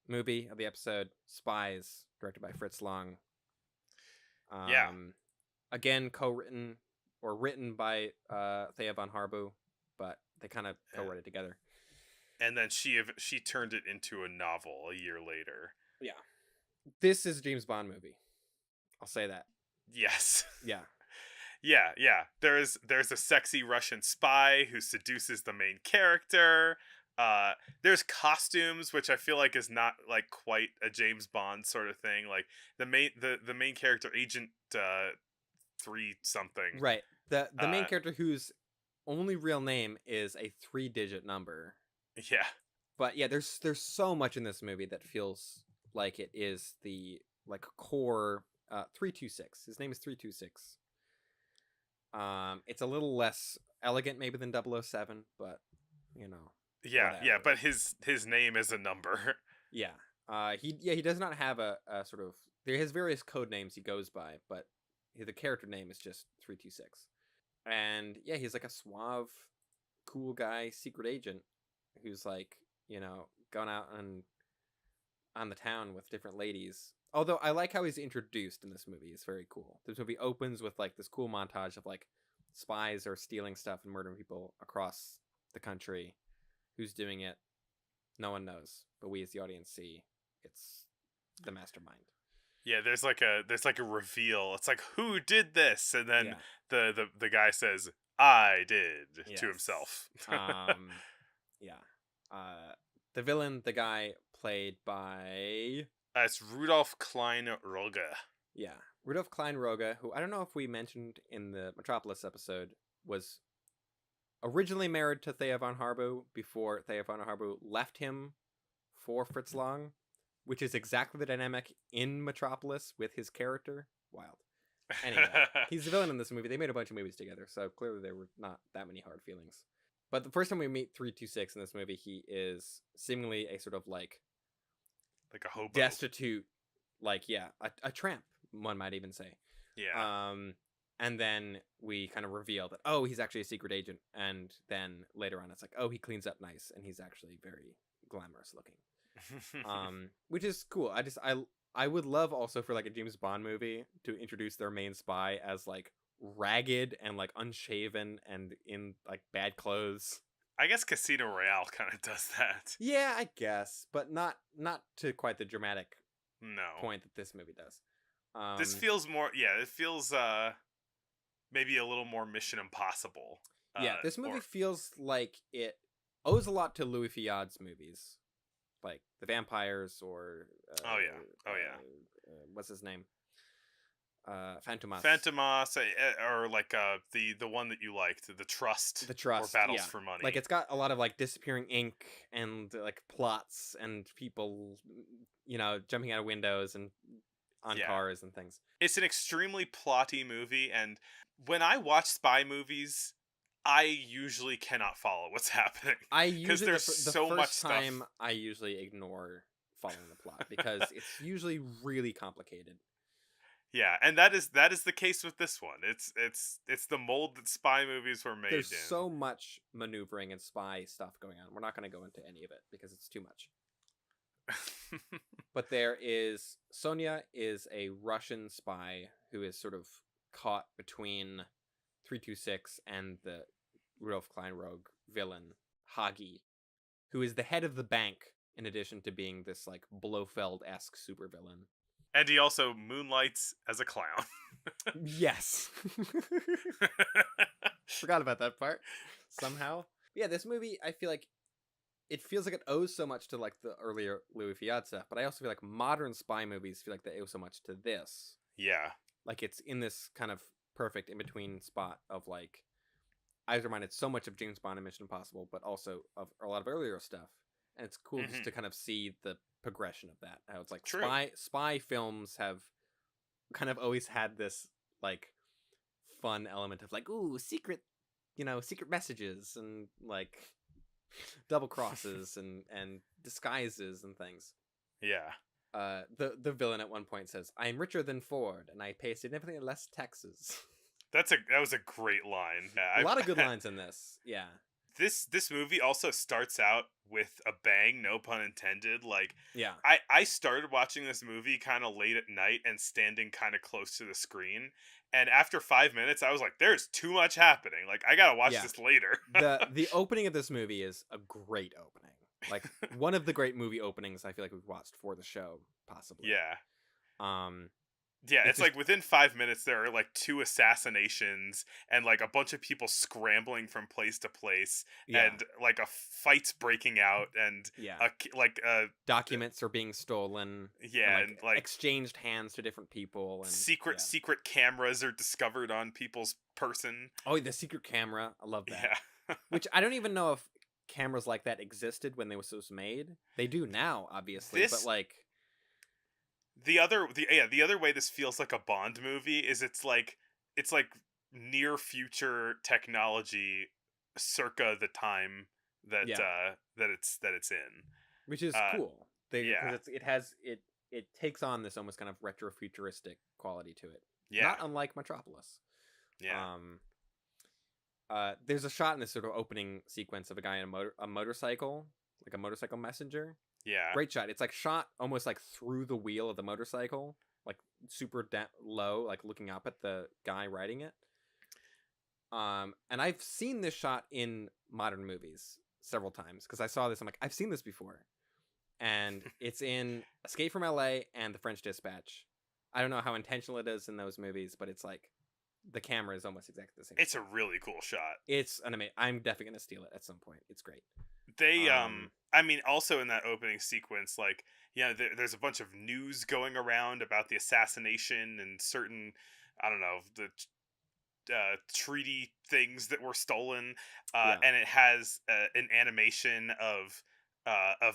movie of the episode, Spies, directed by Fritz Lang. Yeah. Again, co-written or written by Thea von Harbu, but they kind of co-wrote it together. And then she turned it into a novel a year later. Yeah. This is a James Bond movie. I'll say that. Yes. Yeah. Yeah. There's a sexy Russian spy who seduces the main character. There's costumes, which I feel like is not like quite a James Bond sort of thing. Like the main character, Agent 3 something. Right. The main character whose only real name is a 3-digit number. Yeah. But yeah, there's so much in this movie that feels like it is the like core 326. His name is 326. It's a little less elegant maybe than 007, but you know. Yeah, whatever. yeah, but his name is a number. Yeah. He does not have a sort of, there has various code names he goes by, but the character name is just 326. And yeah, he's like a suave, cool guy, secret agent who's like, you know, going out on the town with different ladies. Although I like how he's introduced in this movie. It's very cool. This movie opens with like this cool montage of like spies are stealing stuff and murdering people across the country. Who's doing it? No one knows, but we as the audience see it's the mastermind. Yeah, there's like a reveal. It's like, who did this? And then the guy says, "I did," to himself. Yeah. The villain, the guy played by It's Rudolph Klein-Rogge. Yeah, Rudolph Klein-Rogge, who I don't know if we mentioned in the Metropolis episode, was originally married to Thea von Harbu before Thea von Harbu left him for Fritz Lang, which is exactly the dynamic in Metropolis with his character. Wild. Anyway, he's the villain in this movie. They made a bunch of movies together, so clearly there were not that many hard feelings. But the first time we meet 326 in this movie, he is seemingly a sort of like a hobo. Destitute, like, yeah, a tramp, one might even say. Yeah. And then we kind of reveal that, oh, he's actually a secret agent. And then later on, it's like, oh, he cleans up nice, and he's actually very glamorous looking. Which is cool. I would love also for like a James Bond movie to introduce their main spy as like ragged and like unshaven and in like bad clothes. I guess Casino Royale kind of does that. Yeah, I guess, but not to quite the dramatic point that this movie does. This feels more, it feels maybe a little more Mission Impossible. Yeah, this movie feels like it owes a lot to Louis Fiat's movies, like The Vampires or what's his name? Fantomas, or like the one that you liked, The Trust, or Battles for Money. Like it's got a lot of like disappearing ink and like plots and people, you know, jumping out of windows and on cars and things. It's an extremely plotty movie, and when I watch spy movies, I usually cannot follow what's happening. Because there's so much stuff. I usually ignore following the plot because it's usually really complicated. Yeah, and that is the case with this one. It's the mold that spy movies were made in. There's so much maneuvering and spy stuff going on. We're not going to go into any of it because it's too much. But there is Sonia is a Russian spy who is sort of caught between 326 and the Rudolph Klein-Rogge villain Hagi, who is the head of the bank in addition to being this like Blofeld-esque supervillain. And he also moonlights as a clown. Yes. Forgot about that part. Somehow. Yeah, this movie, I feel like it feels like it owes so much to like the earlier Louis Fiat stuff, but I also feel like modern spy movies feel like they owe so much to this. Yeah. Like it's in this kind of perfect in-between spot of like, I was reminded so much of James Bond and Mission Impossible, but also of a lot of earlier stuff. And it's cool just to kind of see the progression of that. How it's like spy films have kind of always had this like fun element of like, ooh, secret messages and like double crosses and disguises and things. Yeah. The villain at one point says, "I am richer than Ford and I pay significantly less taxes." That was a great line. A lot of good lines in this. Yeah. this movie also starts out with a bang, no pun intended. Like, Yeah. I started watching this movie kind of late at night and standing kind of close to the screen, and after 5 minutes I was like, there's too much happening, like I gotta watch Yeah. this later. The opening of this movie is a great opening. Like one of the great movie openings I feel like we've watched for the show, possibly. Yeah. Um Yeah, it's it's just like within 5 minutes there are like two assassinations and like a bunch of people scrambling from place to place, yeah. and like a fight's breaking out, and Yeah. like Documents are being stolen and yeah, like and like exchanged hands to different people and yeah. secret cameras are discovered on people's person. Oh, the secret camera. I love that. Yeah. Which I don't even know if cameras like that existed when they was made. They do now, obviously, but This like the other way this feels like a Bond movie is it's like near future technology circa the time that yeah, that it's in. which is Uh cool. They yeah. because it has it takes on this almost kind of retro futuristic quality to it. Yeah. Not unlike Metropolis. Yeah. Um there's a shot in this sort of opening sequence of a guy in a motorcycle, like a motorcycle messenger. Yeah. Great shot. It's like shot almost like through the wheel of the motorcycle, like super low, like looking up at the guy riding it. And I've seen this shot in modern movies several times because I saw this. I'm like, I've seen this before, and it's in Escape from L.A. and The French Dispatch. I don't know how intentional it is in those movies, but it's like the camera is almost exactly the same It's a shot. really cool shot. It's an amazing. I'm definitely gonna steal it at some point. It's great. They I mean, also in that opening sequence, like, there's a bunch of news going around about the assassination and certain, I don't know, the treaty things that were stolen, Yeah. and it has an animation of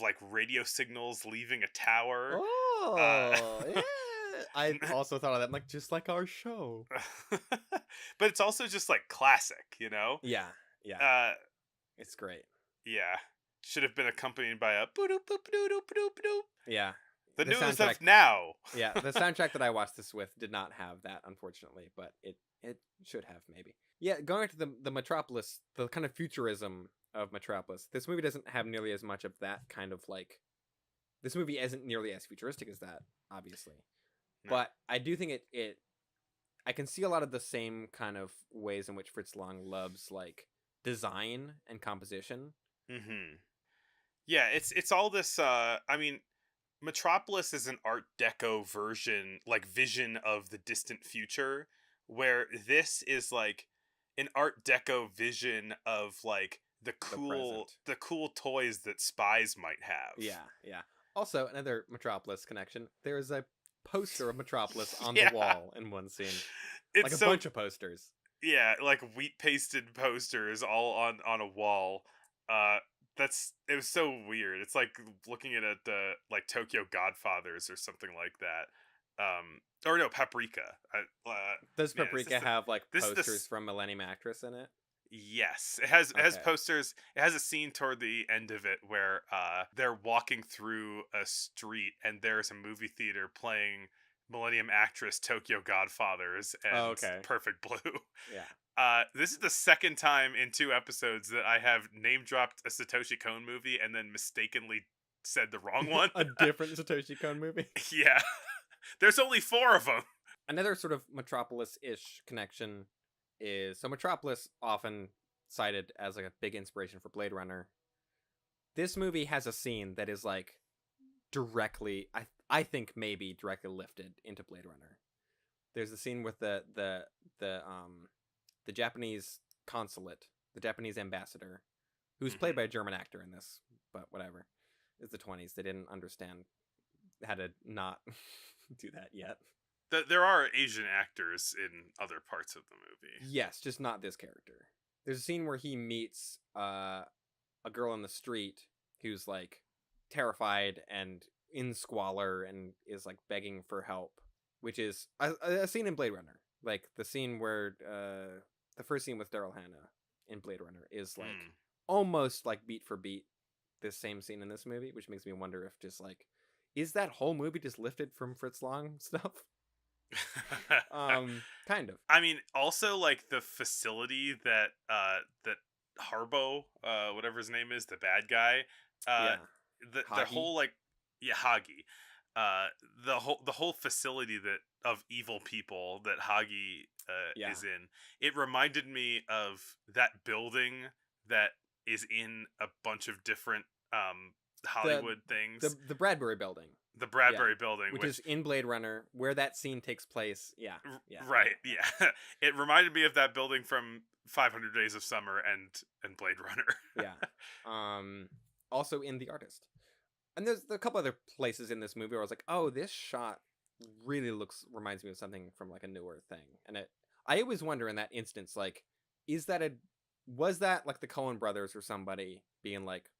like radio signals leaving a tower. Uh, Oh, yeah. I also thought of that. I'm like, just like our show. but it's also just like classic, you know. Yeah, yeah, Uh, it's great. yeah, should have been accompanied by a boop doop boop doop doop doop. Yeah, The the news soundtrack. of now. Yeah, the soundtrack that I watched this with did not have that, unfortunately, but it should have maybe. Yeah, going back to the Metropolis, the kind of futurism of Metropolis. This movie doesn't have nearly as much of that kind of like. This movie isn't nearly as futuristic as that, obviously, No. but I do think it. I can see a lot of the same kind of ways in which Fritz Lang loves like design and composition. Mm-hmm. Yeah, it's all this. I mean, Metropolis is an Art Deco version, like vision of the distant future, where this is like an Art Deco vision of like The present. the cool toys that Spies might have. Yeah, yeah. Also, another Metropolis connection. There is a poster of Metropolis on Yeah. the wall in one scene, It's like a so bunch of posters. yeah, like wheat pasted posters all on a wall. It was so weird. It's like looking at like Tokyo Godfathers or something like that. Or no, Paprika. Does Man, is Paprika this have like this is posters from Millennium Actress in it? Yes, it has Okay. posters. It has a scene toward the end of it where they're walking through a street and there's a movie theater playing Millennium Actress Tokyo Godfathers and Oh, okay. Perfect Blue. Yeah. This is the second time in 2 episodes that I have name dropped a Satoshi Kon movie and then mistakenly said the wrong one. A different Satoshi Kon movie. Yeah, there's only 4 of them. Another sort of Metropolis-ish connection is so Metropolis often cited as like a big inspiration for Blade Runner. This movie has a scene that is like directly, I think maybe directly lifted into Blade Runner. There's a scene with the Japanese consulate, the Japanese ambassador, who's played by a German actor in this, but whatever. It's the 20s. They didn't understand how to not do that yet. There are Asian actors in other parts of the movie. Yes, just not this character. There's a scene where he meets a girl in the street who's like terrified and in squalor and is like begging for help, which is a scene in Blade Runner. Like the scene where the first scene with Daryl Hannah in Blade Runner is like almost like beat for beat this same scene in this movie, which makes me wonder if just like is that whole movie just lifted from Fritz Lang stuff? Kind of. I mean, also like the facility that Harbo, whatever his name is, the bad guy. Uh, Yeah. their Hagi. whole like, yeah, Hagi. Uh, the whole facility that of evil people that Hagi Yeah. is in. It reminded me of that building that is in a bunch of different The Hollywood things. the Bradbury building. The Yeah. Bradbury building, Which is which in Blade Runner, where that scene takes place. Yeah. Yeah. I right, know. yeah, it reminded me of that building from 500 Days of Summer and Blade Runner. Yeah. Also in The Artist. And there's a couple other places in this movie where I was like, oh, this shot really reminds me of something from like a newer thing. And I always wonder in that instance, like, was that like the Coen brothers or somebody being like,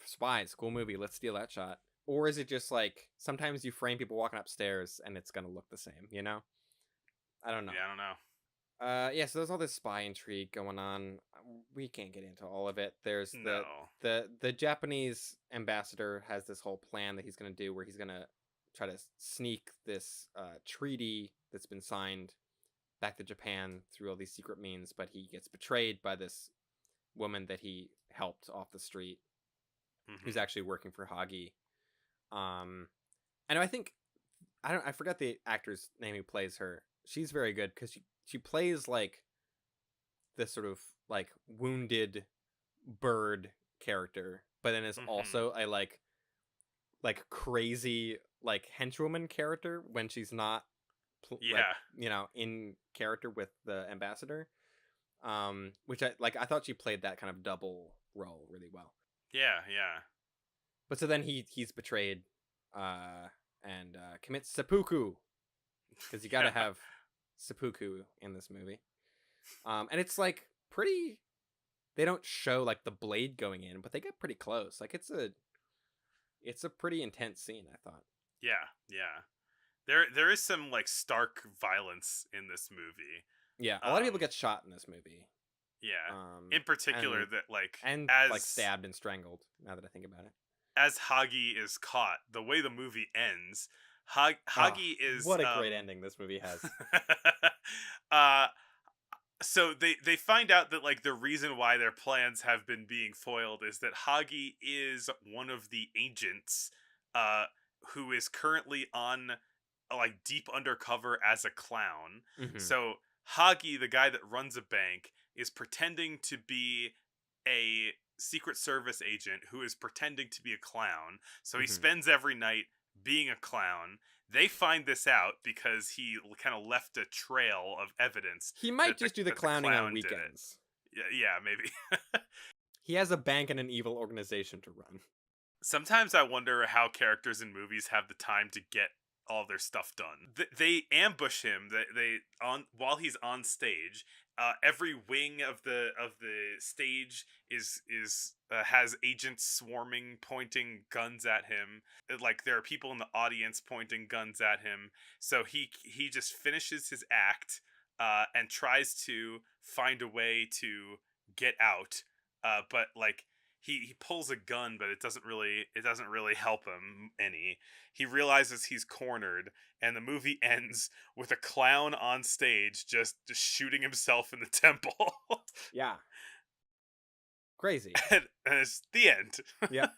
Spies, cool movie, let's steal that shot? Or is it just like, sometimes you frame people walking upstairs and it's going to look the same, you know? I don't know. Yeah, I don't know. Yeah, so there's all this spy intrigue going on. We can't get into all of it. There's No. the Japanese ambassador has this whole plan that he's going to do where he's going to try to sneak this treaty that's been signed back to Japan through all these secret means, but he gets betrayed by this woman that he helped off the street, who's Hmm. actually working for Hagi. Um, and I forgot the actor's name who plays her. She's very good because she plays like this sort of like wounded bird character, but then is Hmm. also a like crazy like henchwoman character when she's not like Yeah, in character with the ambassador. Which I thought she played that kind of double role really well. yeah, yeah. But so then he's betrayed, uh, and commits seppuku because you got to Yeah. have seppuku in this movie. And it's like pretty. They don't show like the blade going in, but they get pretty close. Like it's a pretty intense scene, I thought. Yeah, yeah. There is some like stark violence in this movie. Yeah, a lot of people Um, get shot in this movie. yeah. Um, In particular, and that like like as stabbed and strangled. Now that I think about it. as Hagi is caught, the way the movie ends, Oh, Hagi is what a great ending this movie has. uh so they find out that like the reason why their plans have been being foiled is that Hagi is one of the agents uh who is currently on like deep undercover as a clown. Hmm. So Hagi, the guy that runs a bank, is pretending to be a Secret Service agent who is pretending to be a clown. So he Hmm. spends every night being a clown. They find this out because he kind of left a trail of evidence He might that the just do the that the clowning on clown did it. weekends. Yeah, yeah, maybe. He has a bank and an evil organization to run. Sometimes I wonder how characters in movies have the time to get all their stuff done. They ambush him. They on while he's on stage. Every wing of the stage is has agents swarming, pointing guns at him. Like there are people in the audience pointing guns at him. So he just finishes his act and tries to find a way to get out. But like he pulls a gun, but it doesn't really help him any. He realizes he's cornered, and the movie ends with a clown on stage just shooting himself in the temple. Yeah, crazy. And it's the end. Yep.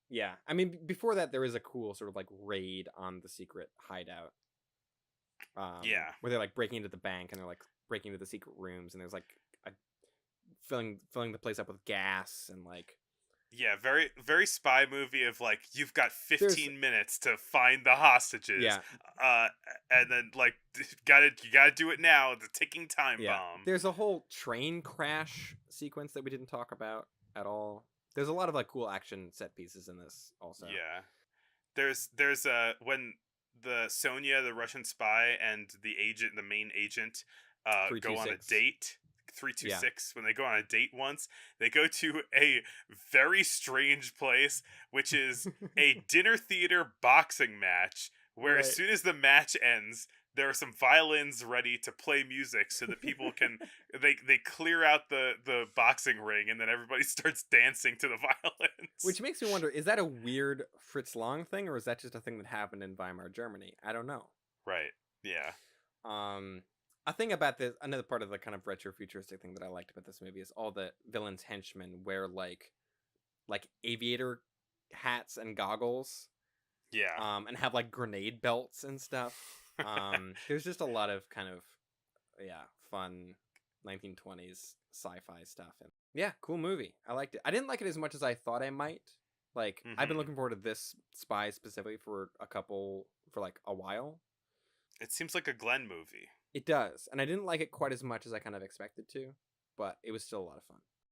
Yeah. I mean, before that, there was a cool sort of like raid on the secret hideout, Yeah, where they're like breaking into the bank and they're like breaking into the secret rooms, and there's like a, filling the place up with gas and like yeah, very very spy movie of like you've got there's 15 minutes to find the hostages, yeah uh, and then like you gotta do it now. The ticking time yeah bomb. there's a whole train crash sequence that we didn't talk about at all. There's a lot of like cool action set pieces in this also. Yeah. There's when the Sonia, the Russian spy, and the main agent, go on a 326. date. Three two Yeah. six. When they go on a date once, they go to a very strange place, which is a dinner theater boxing match. Where as Right. soon as the match ends, there are some violins ready to play music so that people can they clear out the boxing ring, and then everybody starts dancing to the violins. Which makes me wonder, is that a weird Fritz Lang thing, or is that just a thing that happened in Weimar Germany? I don't know. Right. Yeah. Um A thing about this, another part of the kind of retro futuristic thing that I liked about this movie is all the villains' henchmen wear like aviator hats and goggles, Yeah. and have like grenade belts and stuff. There's just a lot of kind of fun 1920s sci-fi stuff, and yeah, cool movie. I liked it. I didn't like it as much as I thought I might. Like I've been Hmm. looking forward to this Spy specifically for like a while. It seems like a Glenn movie. It does, and I didn't like it quite as much as I kind of expected to, but it was still a lot of fun.